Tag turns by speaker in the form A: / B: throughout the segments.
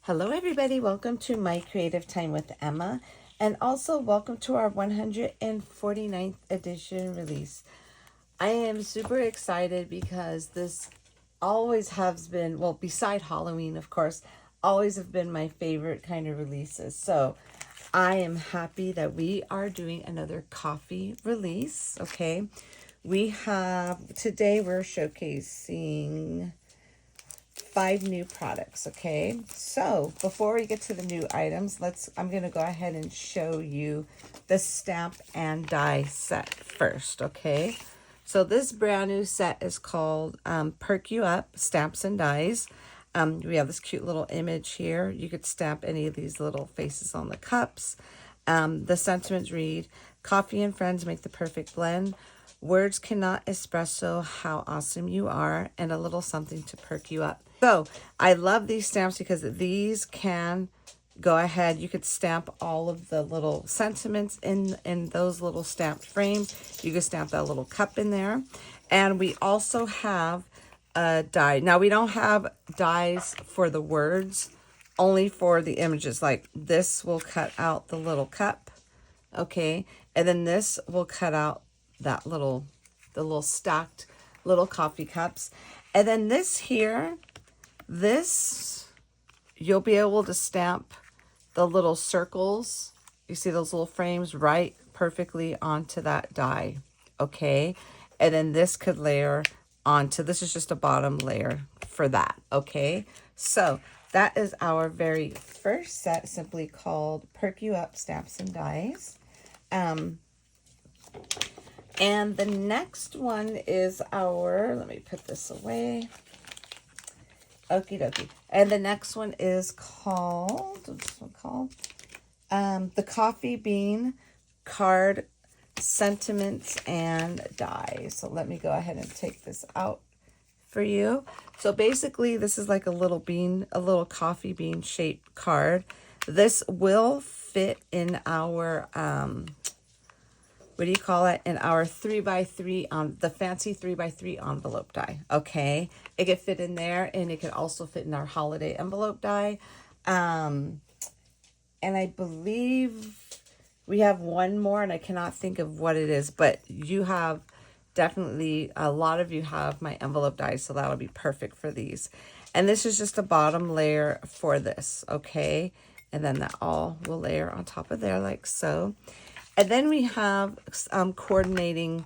A: Hello everybody, welcome to My Creative Time with Emma, and also welcome to our 149th edition release. I am super excited because this always has been, well, beside Halloween, of course, always have been my favorite kind of releases. So I am happy that we are doing another coffee release, okay? Today we're showcasing 5 new products, okay? So before we get to the new items, I'm going to go ahead and show you the stamp and die set first, okay? So this brand new set is called Perk You Up Stamps and Dies. We have this cute little image here. You could stamp any of these little faces on the cups. The sentiments read, "Coffee and friends make the perfect blend. Words cannot espresso how awesome you are, and a little something to perk you up." So I love these stamps because these can go ahead. You could stamp all of the little sentiments in those little stamped frames. You could stamp that little cup in there. And we also have a die. Now we don't have dies for the words, only for the images. Like this will cut out the little cup, okay? And then this will cut out the little stacked little coffee cups. And then this here, you'll be able to stamp the little circles. You see those little frames right perfectly onto that die, okay? And then this could layer onto, this is just a bottom layer for that, okay? So that is our very first set, simply called Perk You Up Stamps and Dies. And the next one is let me put this away. Okie dokie. And the next one is called, the Coffee Bean Card Sentiments and Dies. So let me go ahead and take this out for you. So basically this is like a little coffee bean shaped card. This will fit in our, in our 3x3 on the fancy 3x3 envelope die, okay? It could fit in there, and it could also fit in our holiday envelope die. And I believe we have one more, and I cannot think of what it is, but you have definitely, a lot of you have my envelope dies, so that'll be perfect for these. And this is just a bottom layer for this, okay? And then that all will layer on top of there like so. And then we have coordinating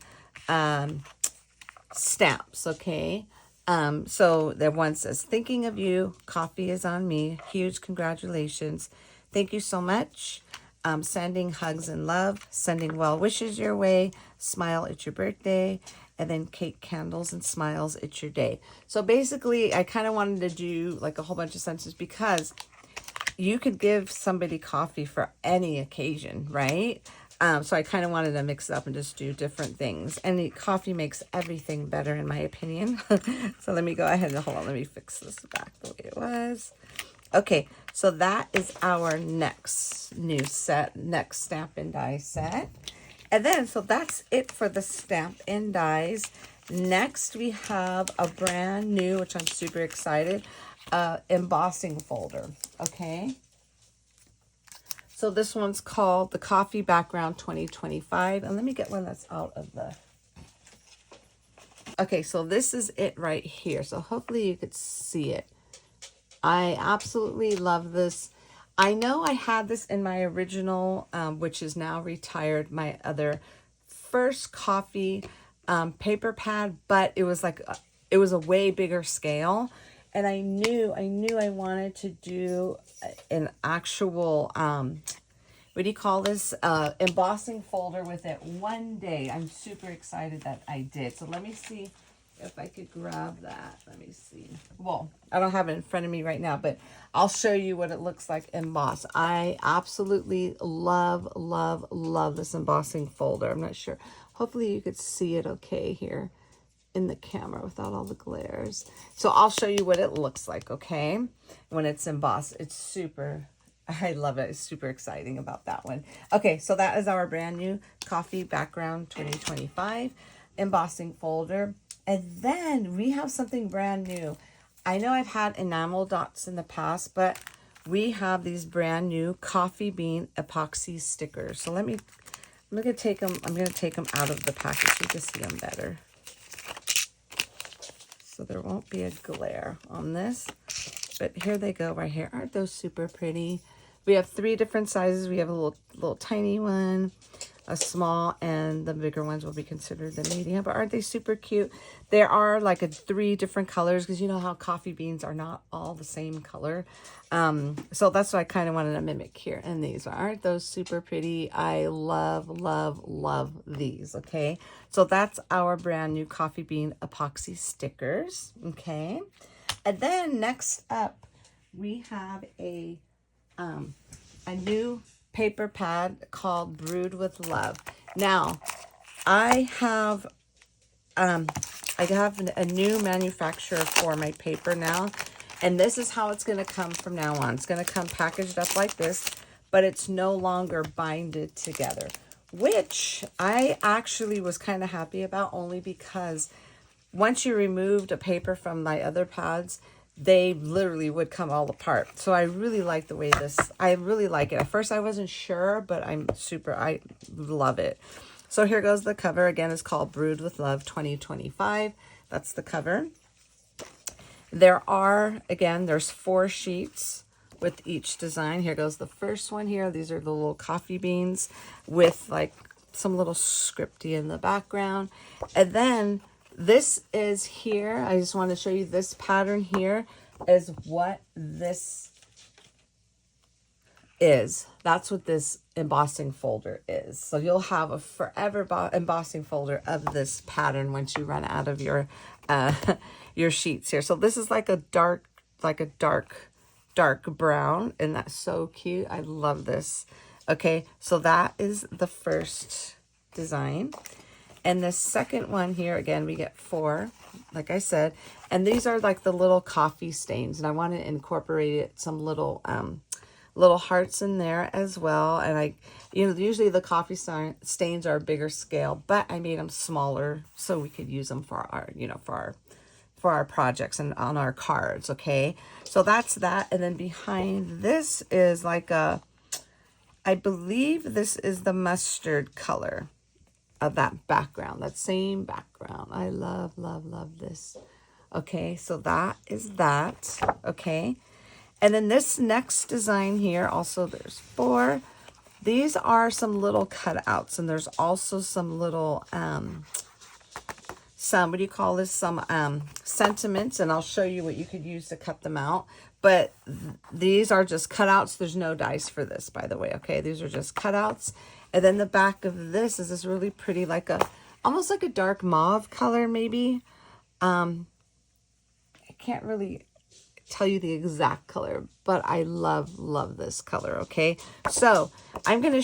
A: stamps, okay? So the one says, "Thinking of you, coffee is on me. Huge congratulations. Thank you so much. Sending hugs and love, sending well wishes your way, smile, it's your birthday, and then cake, candles, and smiles, it's your day." So basically, I kind of wanted to do like a whole bunch of sentences because you could give somebody coffee for any occasion, right? So I kind of wanted to mix it up and just do different things. And coffee makes everything better, in my opinion. So let me go ahead and hold on. Let me fix this back the way it was. Okay, so that is our next new set, next stamp and die set. And then, so that's it for the stamp and dies. Next, we have a brand new, which I'm super excited, embossing folder, okay? So this one's called the Coffee Background 2025. And let me get one that's out of the... Okay, so this is it right here. So hopefully you could see it. I absolutely love this. I know I had this in my original, which is now retired, my other first coffee paper pad, but it was like, it was a way bigger scale. And I knew I wanted to do an actual, embossing folder with it one day. I'm super excited that I did. So let me see if I could grab that. Let me see. Well, I don't have it in front of me right now, but I'll show you what it looks like embossed. I absolutely love, love, love this embossing folder. I'm not sure. Hopefully you could see it okay here in the camera without all the glares. So I'll show you what it looks like, okay? When it's embossed. It's super, I love it. It's super exciting about that one. Okay, so that is our brand new Coffee Background 2025 embossing folder. And then we have something brand new. I know I've had enamel dots in the past, but we have these brand new coffee bean epoxy stickers. So I'm gonna take them out of the package so you can see them better. So there won't be a glare on this. But here they go right here. Aren't those super pretty? We have 3 different sizes. We have a little tiny one, a small, and the bigger ones will be considered the medium. But aren't they super cute? There are like 3 different colors because you know how coffee beans are not all the same color. So that's what I kind of wanted to mimic here. And these aren't those super pretty. I love, love, love these. Okay, so that's our brand new coffee bean epoxy stickers. Okay, and then next up we have a new paper pad called Brewed with Love. Now, I have a new manufacturer for my paper now, and this is how it's going to come from now on. It's going to come packaged up like this, but it's no longer binded together, which I actually was kind of happy about, only because once you removed a paper from my other pads, they literally would come all apart. So I really like the way I really like it. At first I wasn't sure, but I love it. So here goes the cover. Again, it's called Brewed with Love 2025. That's the cover. There's 4 sheets with each design. Here goes the first one here. These are the little coffee beans with like some little scripty in the background. And then this is here. I just want to show you this pattern here is what this is. That's what this embossing folder is. So you'll have a forever embossing folder of this pattern once you run out of your sheets here. So this is like a dark brown, and that's so cute. I love this. Okay, so that is the first design. And the second one here, again, we get 4, like I said. And these are like the little coffee stains. And I want to incorporate some little hearts in there as well. And usually the coffee stains are a bigger scale, but I made them smaller so we could use them for our projects and on our cards. Okay, so that's that. And then behind this is like I believe this is the mustard color of that background, that same background. I love, love, love this. Okay, so that is that. Okay, and then this next design here, also there's 4. These are some little cutouts, and there's also some little what do you call this? Some sentiments, and I'll show you what you could use to cut them out. But these are just cutouts. There's no dice for this, by the way. Okay, these are just cutouts. And then the back of this is this really pretty, almost like a dark mauve color, maybe. I can't really tell you the exact color, but I love, love this color. Okay, so I'm going to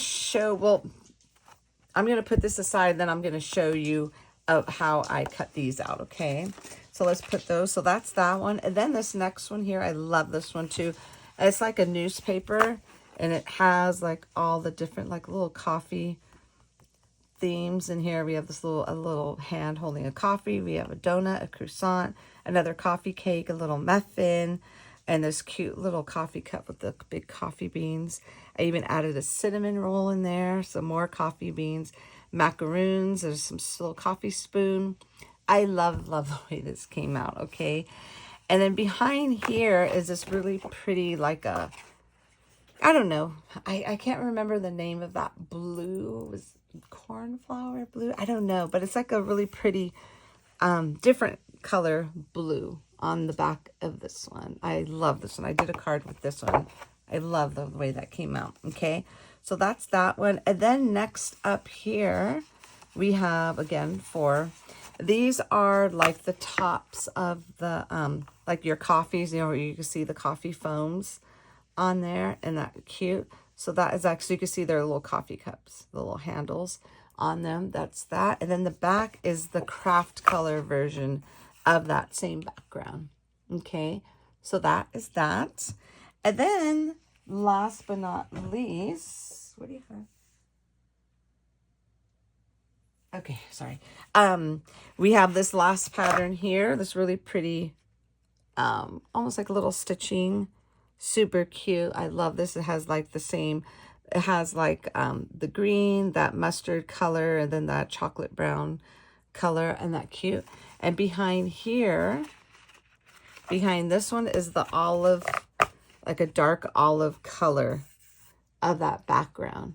A: put this aside, then I'm going to show you how I cut these out. Okay, so let's put those. So that's that one. And then this next one here, I love this one too. It's like a newspaper, and it has like all the different like little coffee themes in here. We have this a little hand holding a coffee. We have a donut, a croissant, another coffee cake, a little muffin, and this cute little coffee cup with the big coffee beans. I even added a cinnamon roll in there, some more coffee beans, macaroons. There's some little coffee spoon. I love, love the way this came out. Okay, and then behind here is this really pretty I don't know. I can't remember the name of that blue. It was cornflower blue. I don't know, but it's like a really pretty, different color blue on the back of this one. I love this one. I did a card with this one. I love the way that came out. Okay, so that's that one. And then next up here, we have, again, 4. These are like the tops of the, like your coffees, where you can see the coffee foams on there, and that cute. So that is actually, you can see their little coffee cups, the little handles on them. That's that. And then the back is the craft color version of that same background. Okay, so that is that. And then last but not least, what do you have? Okay, sorry. We have this last pattern here, this really pretty, almost like a little stitching Super cute. I love this. It has like the same, it has like the green, that mustard color, and then that chocolate brown color, and that cute. And behind here, behind this one is the olive, like a dark olive color of that background.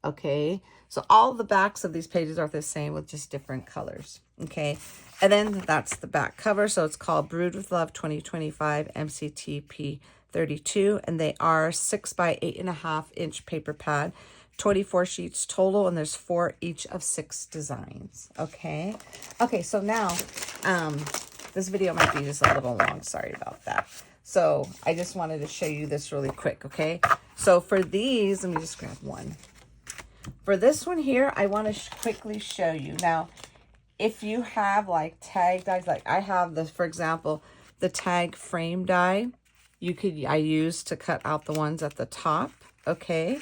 A: Okay, so all the backs of these pages are the same with just different colors. Okay, and then that's the back cover. So it's called Brewed with Love 2025 MCT P32, and they are 6 by 8.5 inch paper pad, 24 sheets total, and there's 4 each of 6 designs. Okay, so now this video might be just a little long, sorry about that. So I just wanted to show you this really quick. Okay, so for these, let me just grab one. For this one here, I want to quickly show you. Now, if you have like tag dies, like I have this, for example, the tag frame die, I use to cut out the ones at the top, okay?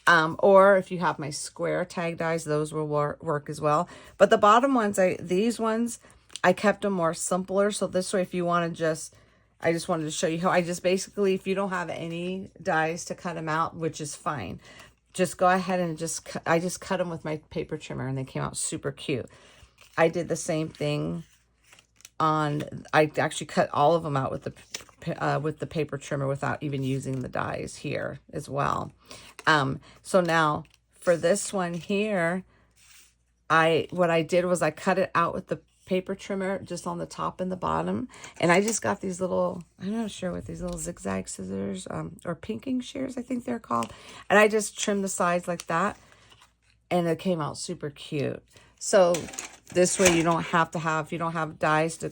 A: Or if you have my square tag dies, those will work as well. But the bottom ones, these ones, I kept them more simpler. So this way, if you want to I just wanted to show you how I just basically, if you don't have any dies to cut them out, which is fine, just go ahead and I just cut them with my paper trimmer, and they came out super cute. I did the same thing I actually cut all of them out with the paper trimmer without even using the dies here as well. So now for this one here, what I did was I cut it out with the paper trimmer just on the top and the bottom, and I just got these little, I'm not sure what these little zigzag scissors or pinking shears, I think they're called, and I just trimmed the sides like that, and it came out super cute. So this way you don't have to have, if you don't have dies to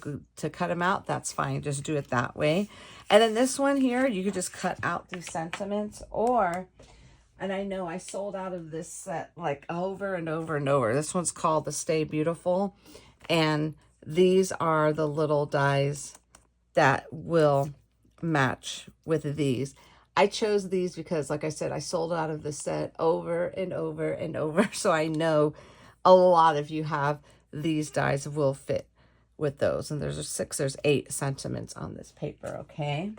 A: cut them out, that's fine, just do it that way. And then this one here, you could just cut out these sentiments, and I know I sold out of this set like over and over and over. This one's called the Stay Beautiful. And these are the little dies that will match with these. I chose these because, like I said, I sold out of the set over and over and over. So I know a lot of you have these dies will fit with those. And there's 8 sentiments on this paper, okay?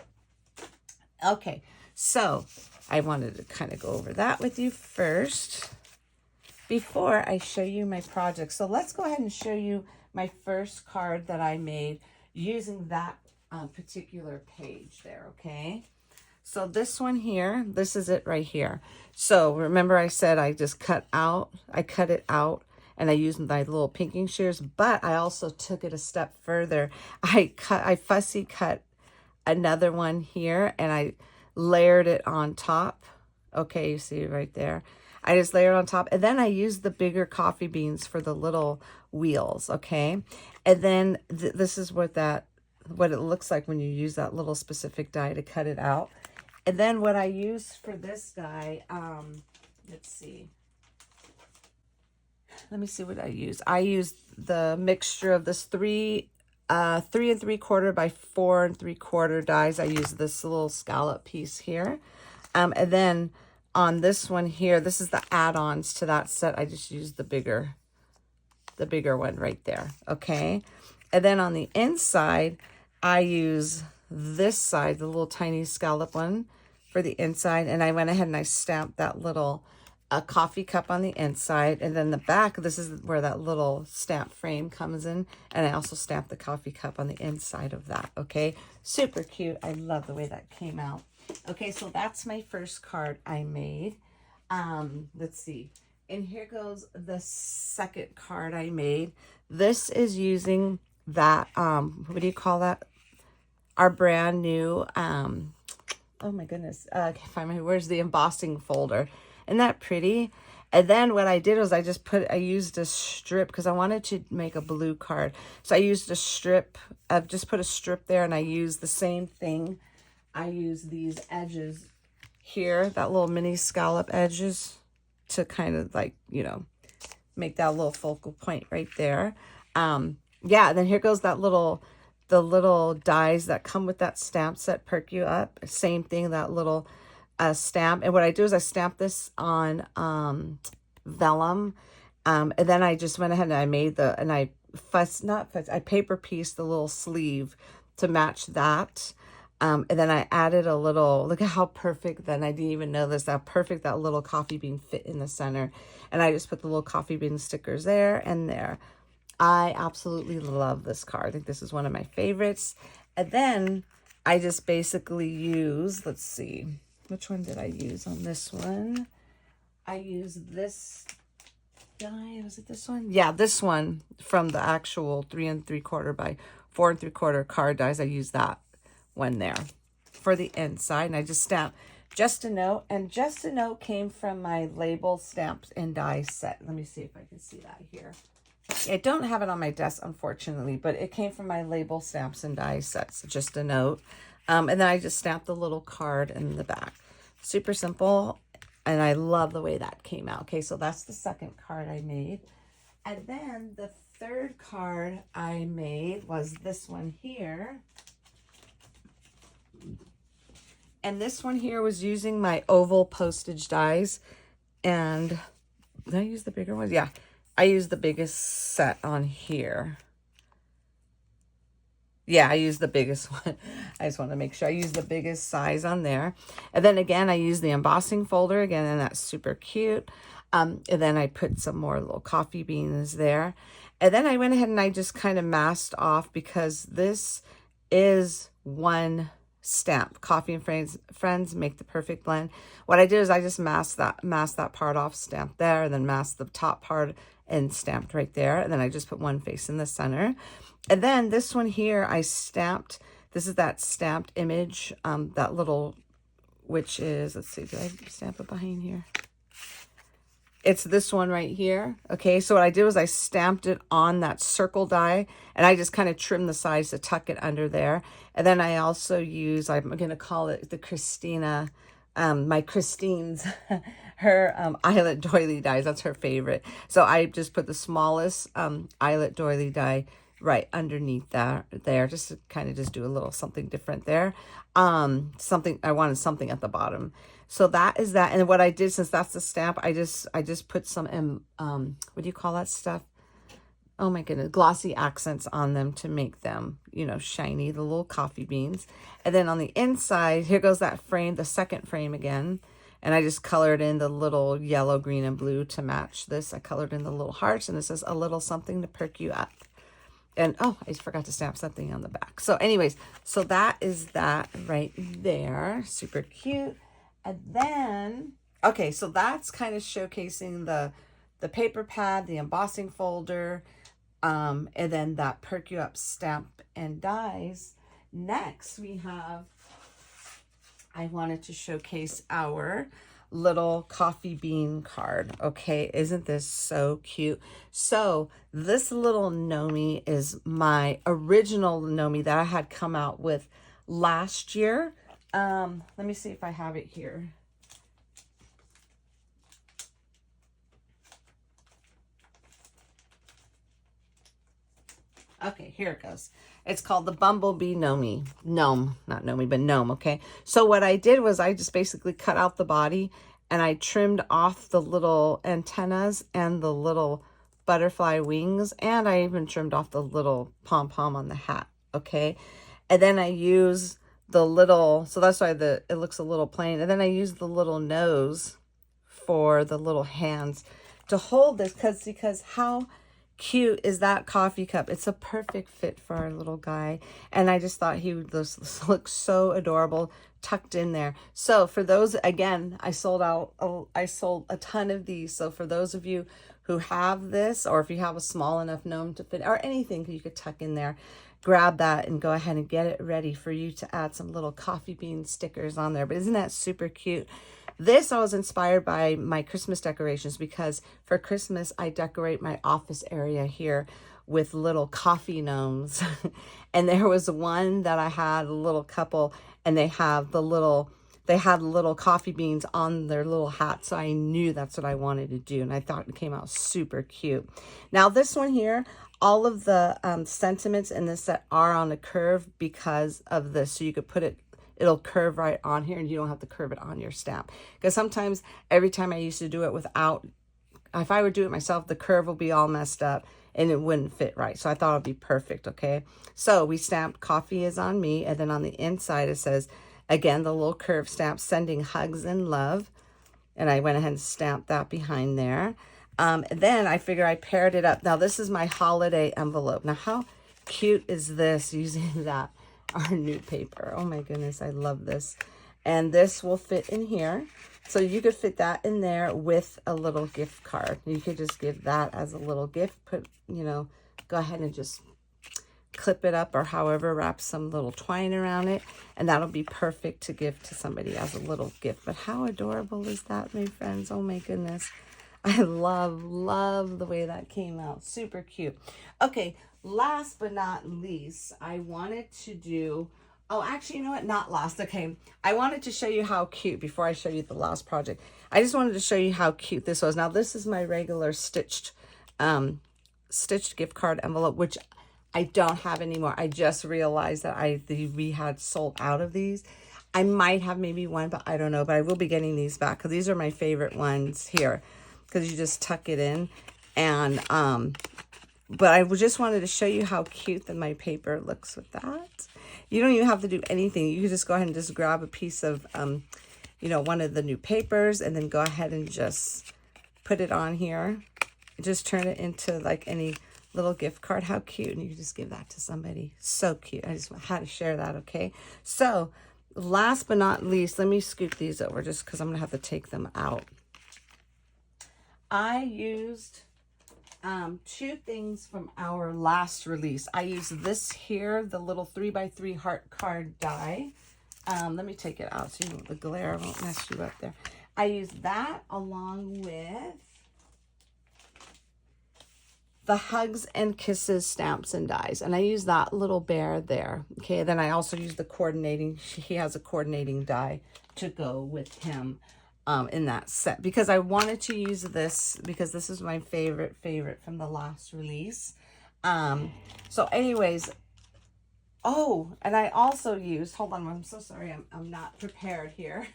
A: Okay, so I wanted to kind of go over that with you first before I show you my project. So let's go ahead and show you my first card that I made using that particular page there, okay? So this one here, this is it right here. So remember I said I just cut it out, and I used my little pinking shears, but I also took it a step further. I fussy cut another one here, and I layered it on top. Okay, you see it right there. I just layered on top, and then I used the bigger coffee beans for the little wheels, okay? And then this is what it looks like when you use that little specific die to cut it out. And then what I used for this die, let's see. Let me see what I used. I used the mixture of this 3 3¾ by 4 3/4 dies. I used this little scallop piece here. And then on this one here, this is the add-ons to that set. I just used the bigger one right there, okay? And then on the inside, I use this side, the little tiny scallop one for the inside, and I went ahead and I stamped that little coffee cup on the inside, and then the back, this is where that little stamp frame comes in, and I also stamped the coffee cup on the inside of that, okay? Super cute. I love the way that came out. Okay, so that's my first card I made. Let's see. And here goes the second card I made. This is using that, what do you call that? Our brand new, oh my goodness, I can't find where's the embossing folder? Isn't that pretty? And then what I did was I used a strip because I wanted to make a blue card. So I used a strip, I've just put a strip there, and I used the same thing. I use these edges here, that little mini scallop edges, to kind of like, you know, make that little focal point right there. Yeah, and then here goes the little dies that come with that stamp set, Perk You Up. Same thing, that little stamp. And what I do is I stamp this on vellum. And then I just went ahead and I made I paper pieced the little sleeve to match that. And then I added a little, look at how perfect, then I didn't even know this, how perfect that little coffee bean fit in the center. And I just put the little coffee bean stickers there and there. I absolutely love this card. I think this is one of my favorites. And then I just basically use, let's see, which one did I use on this one? I used this die, was it this one? Yeah, this one from the actual 3 3/4 by 4 3/4 card dies. I used that one there for the inside, and I just stamped Just a Note, and Just a Note came from my label stamps and die set. Let me see if I can see that here. I don't have it on my desk, unfortunately, but it came from my label stamps and die sets, Just a Note. And then I just stamped the little card in the back. Super simple, and I love the way that came out. Okay, so that's the second card I made. And then the third card I made was this one here. And this one here was using my oval postage dies. And did I use the bigger ones? Yeah, I used the biggest set on here. Yeah, I used the biggest one. I just want to make sure I use the biggest size on there. And then again, I used the embossing folder again, and that's super cute. And then I put some more little coffee beans there. And then I went ahead and I just kind of masked off, because this is one stamp. Coffee and friends make the perfect blend. What I did is I just masked that part off, stamped there, and then masked the top part and stamped right there. And then I just put one face in the center. And then this one here, I stamped, this is that stamped image, that little, which is, let's see, did I stamp it behind here? It's this one right here. Okay, so what I did was I stamped it on that circle die, and I just kind of trimmed the sides to tuck it under there. And then I also use, I'm going to call it the Christina, my Christine's, her eyelet doily dies. That's her favorite. So I just put the smallest eyelet doily die right underneath that there, just to kind of just do a little something different there. Something, I wanted something at the bottom. So that is that. And what I did, since that's the stamp, I just put some, what do you call that stuff? Oh my goodness, glossy accents on them to make them, you know, shiny, the little coffee beans. And then on the inside, here goes that frame, the second frame again. And I just colored in the little yellow, green, and blue to match this. I colored in the little hearts, and it says a little something to perk you up. And, oh, I forgot to stamp something on the back. So anyways, so that is that right there. Super cute. And then, okay, so that's kind of showcasing the paper pad, the embossing folder, and then that Perk You Up stamp and dies. Next, we have, I wanted to showcase our little coffee bean card. Okay, isn't this so cute? So this little Nomi is my original Nomi that I had come out with last year. Let me see if I have it here. Okay, here it goes. It's called the Bumblebee Nomi. Gnome, not Nomi, but gnome, okay? So what I did was I just basically cut out the body, and I trimmed off the little antennas and the little butterfly wings, and I even trimmed off the little pom-pom on the hat, okay? And then I use the little, so that's why it looks a little plain. And then I use the little nose for the little hands to hold this, because how cute is that coffee cup? It's a perfect fit for our little guy, and I just thought he would just look so adorable tucked in there. So for those, again, I sold a ton of these. So for those of you who have this, or if you have a small enough gnome to fit, or anything you could tuck in there, grab that and go ahead and get it ready for you to add some little coffee bean stickers on there. But isn't that super cute? This I was inspired by my Christmas decorations, because for Christmas I decorate my office area here with little coffee gnomes. And there was one that I had, a little couple, and they had little coffee beans on their little hats. So I knew that's what I wanted to do, and I thought it came out super cute. Now this one here, all of the sentiments in this set are on a curve because of this. So you could put it, it'll curve right on here, and you don't have to curve it on your stamp. Because sometimes, every time I used to do it without, if I would do it myself, the curve will be all messed up, and it wouldn't fit right. So I thought it'd be perfect, okay? So we stamped "Coffee is on me," and then on the inside it says, again, the little curved stamp, "Sending hugs and love." And I went ahead and stamped that behind there. Then I figure I paired it up. Now this is my holiday envelope. Now how cute is this using that, our new paper? Oh my goodness, I love this. And this will fit in here. So you could fit that in there with a little gift card. You could just give that as a little gift. Put, you know, go ahead and just clip it up or however, wrap some little twine around it, and that'll be perfect to give to somebody as a little gift. But how adorable is that, my friends? Oh my goodness. I love the way that came out. Super cute. Okay, last but not least, I wanted to do, oh, actually, you know what? Not last. Okay, I wanted to show you how cute, before I show you the last project, I just wanted to show you how cute this was. Now, this is my regular stitched gift card envelope, which I don't have anymore. I just realized that we had sold out of these. I might have maybe one, but I don't know. But I will be getting these back because these are my favorite ones here, because you just tuck it in. And but I just wanted to show you how cute that my paper looks with that. You don't even have to do anything. You can just go ahead and just grab a piece of you know, one of the new papers, and then go ahead and just put it on here. Just turn it into like any little gift card. How cute. And you can just give that to somebody. So cute. I just had to share that. Okay, so last but not least, let me scoop these over just because I'm gonna have to take them out. I used two things from our last release. I used this here, the little 3x3 heart card die. Let me take it out so the glare won't mess you up there. I used that along with the Hugs and Kisses stamps and dies. And I use that little bear there. Okay, then I also use the coordinating, he has a coordinating die to go with him in that set. Because I wanted to use this, because this is my favorite from the last release. So anyways, oh, and I also used, hold on, I'm so sorry, I'm not prepared here.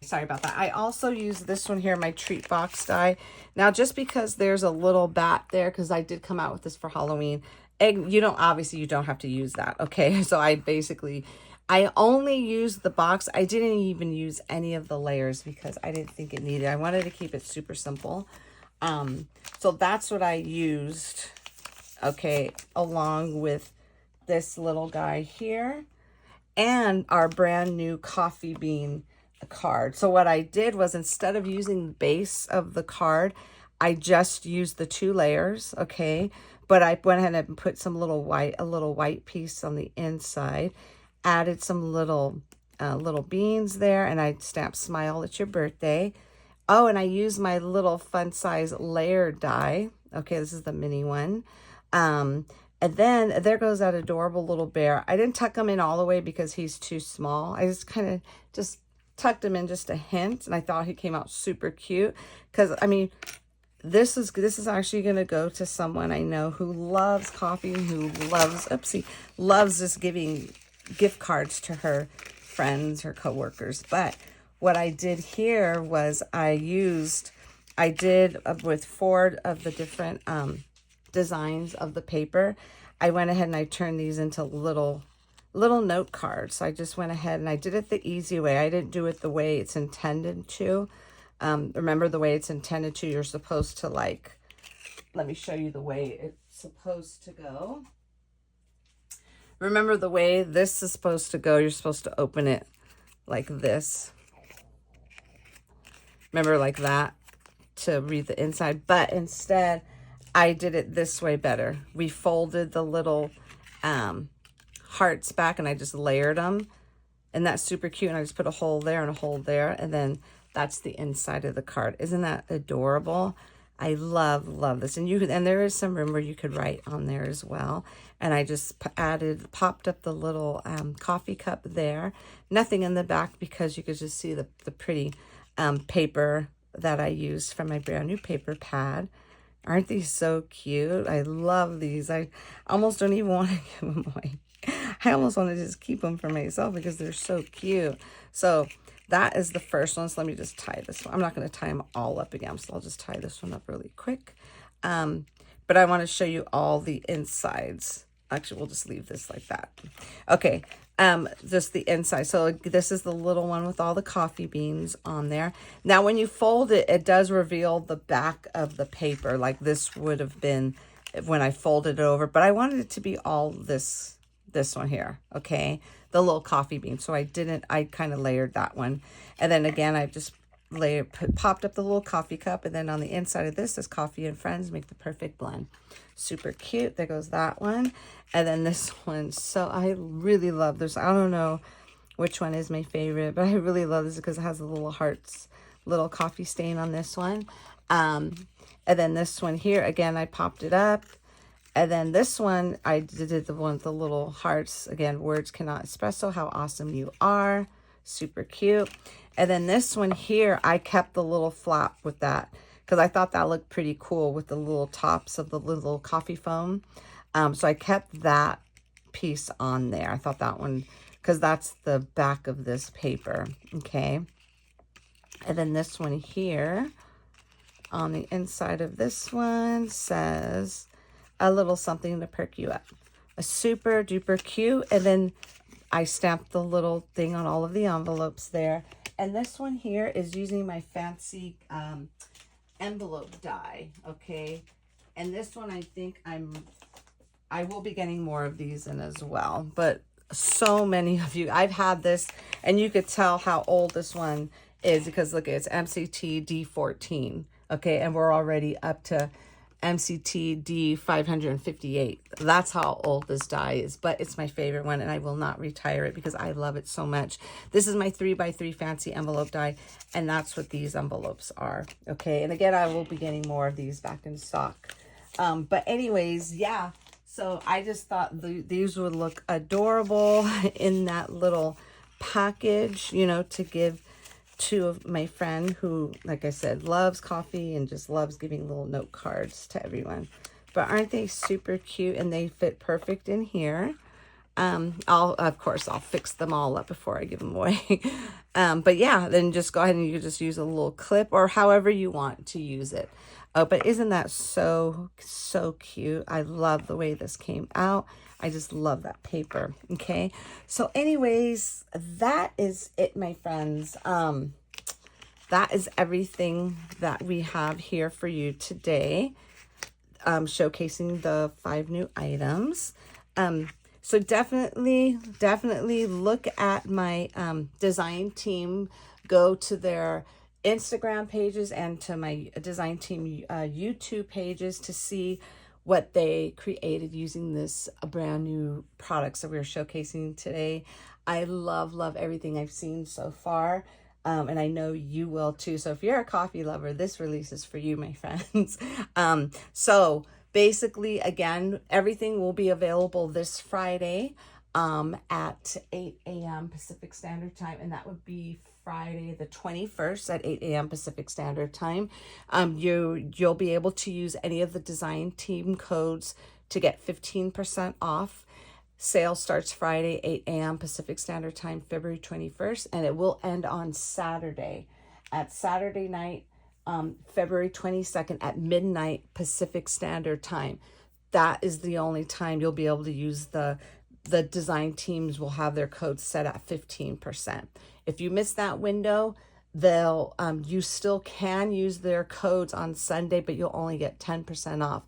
A: Sorry about that. I also use this one here, my treat box die. Now, just because there's a little bat there, because I did come out with this for Halloween, and you don't, obviously you don't have to use that, okay? So I only used the box. I didn't even use any of the layers because I didn't think it needed. I wanted to keep it super simple. So that's what I used, okay, along with this little guy here and our brand new coffee bean card. So what I did was, instead of using the base of the card, I just used the two layers, okay? But I went ahead and put some little white piece on the inside, added some little beans there, and I stamped "Smile, it's your birthday." Oh, and I used my little fun size layer die. Okay, this is the mini one. And then there goes that adorable little bear. I didn't tuck him in all the way because he's too small. I just kind of just tucked him in just a hint, and I thought he came out super cute. Because I mean, this is actually going to go to someone I know who loves coffee, who loves just giving gift cards to her friends, her coworkers. But what I did here was I did with 4 of the different designs of the paper. I went ahead and I turned these into little note cards. So I just went ahead and I did it the easy way. I didn't do it the way it's intended to. Remember, the way it's intended to, you're supposed to, like, let me show you the way it's supposed to go. Remember the way this is supposed to go, you're supposed to open it like this. Remember, like that, to read the inside. But instead, I did it this way better. We folded the little hearts back, and I just layered them, and that's super cute. And I just put a hole there and a hole there, and then that's the inside of the card. Isn't that adorable? I love this. And there is some room where you could write on there as well. And I just popped up the little coffee cup there. Nothing in the back because you could just see the pretty paper that I used from my brand new paper pad. Aren't these so cute? I love these. I almost don't even want to give them away. I almost want to just keep them for myself because they're so cute. So that is the first one. So let me just tie this one. I'm not going to tie them all up again, so I'll just tie this one up really quick. But but I want to show you all the insides. Actually, we'll just leave this like that. Okay, just the inside. So this is the little one with all the coffee beans on there. Now, when you fold it, it does reveal the back of the paper, like this would have been when I folded it over. But I wanted it to be all this one here, okay? The little coffee bean. So I kind of layered that one. And then again, I just popped up the little coffee cup, and then on the inside of this is coffee and friends make the perfect blend. Super cute. There goes that one. And then this one, so I really love this. I don't know which one is my favorite, but I really love this because it has the little hearts, little coffee stain on this one. And then this one here, again, I popped it up. And then this one, I did the one with the little hearts. Again, words cannot express how awesome you are. Super cute. And then this one here, I kept the little flap with that because I thought that looked pretty cool with the little tops of the little coffee foam. So I kept that piece on there. I thought that one, because that's the back of this paper, okay? And then this one here, on the inside of this one says a little something to perk you up. A super duper cute. And then I stamped the little thing on all of the envelopes there. And this one here is using my fancy envelope die, okay? And this one, I think I will be getting more of these in as well. But so many of you, I've had this, and you could tell how old this one is because look, it's MCT D14, okay? And we're already up to MCT D558. That's how old this die is, but it's my favorite one, and I will not retire it because I love it so much. This is my 3x3 fancy envelope die, and that's what these envelopes are, okay? And again, I will be getting more of these back in stock. But anyways, yeah, so I just thought these would look adorable in that little package, you know, to give to my friend who, like I said, loves coffee and just loves giving little note cards to everyone. But aren't they super cute? And they fit perfect in here. Of course, I'll fix them all up before I give them away. But yeah, then just go ahead and you can just use a little clip or however you want to use it. Oh, but isn't that so cute? I love the way this came out. I just love that paper. Okay. So anyways, that is it, my friends. That is everything that we have here for you today. Showcasing the 5 new items. So definitely look at my design team. Go to their Instagram pages and to my design team YouTube pages to see what they created using this brand new products that we're showcasing today. I love everything I've seen so far. And I know you will too. So if you're a coffee lover, this release is for you, my friends. So basically, again, everything will be available this Friday at 8 a.m. Pacific Standard Time. And that would be Friday the 21st at 8 a.m. Pacific Standard Time. You'll be able to use any of the design team codes to get 15% off. Sale starts Friday, 8 a.m. Pacific Standard Time, February 21st, and it will end on Saturday. At Saturday night, February 22nd at midnight Pacific Standard Time. That is the only time you'll be able to use the design teams will have their codes set at 15%. If you miss that window, they'll you still can use their codes on Sunday, but you'll only get 10% off.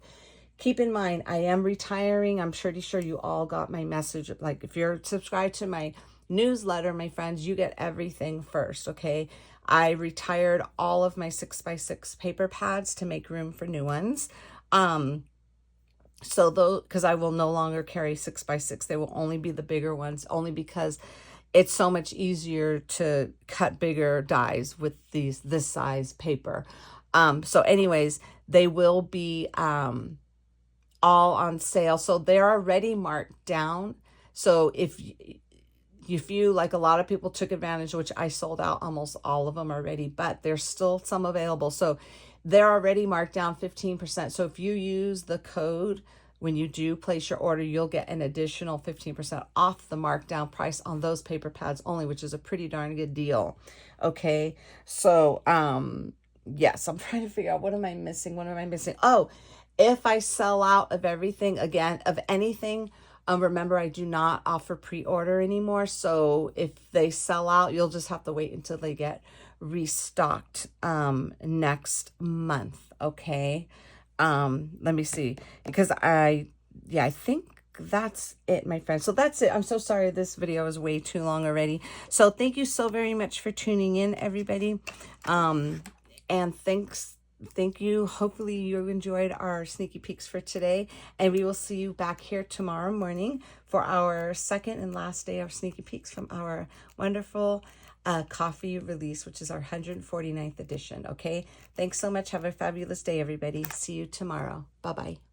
A: Keep in mind, I am retiring. I'm pretty sure you all got my message. Like if you're subscribed to my newsletter, my friends, you get everything first, okay? I retired all of my 6x6 paper pads to make room for new ones. So though, because I will no longer carry 6x6, they will only be the bigger ones, only because it's so much easier to cut bigger dies with this size paper. So anyways, they will be all on sale. So they're already marked down. So if you, like a lot of people took advantage, which I sold out almost all of them already, but there's still some available. So they're already marked down 15%. So if you use the code when you do place your order, you'll get an additional 15% off the markdown price on those paper pads only, which is a pretty darn good deal. Okay. So, yes, I'm trying to figure out what am I missing? Oh, If I sell out of everything, again, of anything, remember, I do not offer pre-order anymore. So if they sell out, you'll just have to wait until they get restocked next month. Okay. Let me see, because I think that's it, my friends. So that's it. I'm so sorry this video is way too long already. So thank you so very much for tuning in, everybody. And thank you. Hopefully you enjoyed our sneaky peeks for today, and we will see you back here tomorrow morning for our second and last day of sneaky peeks from our wonderful coffee release, which is our 149th edition. Okay, thanks so much. Have a fabulous day, everybody. See you tomorrow. Bye-bye.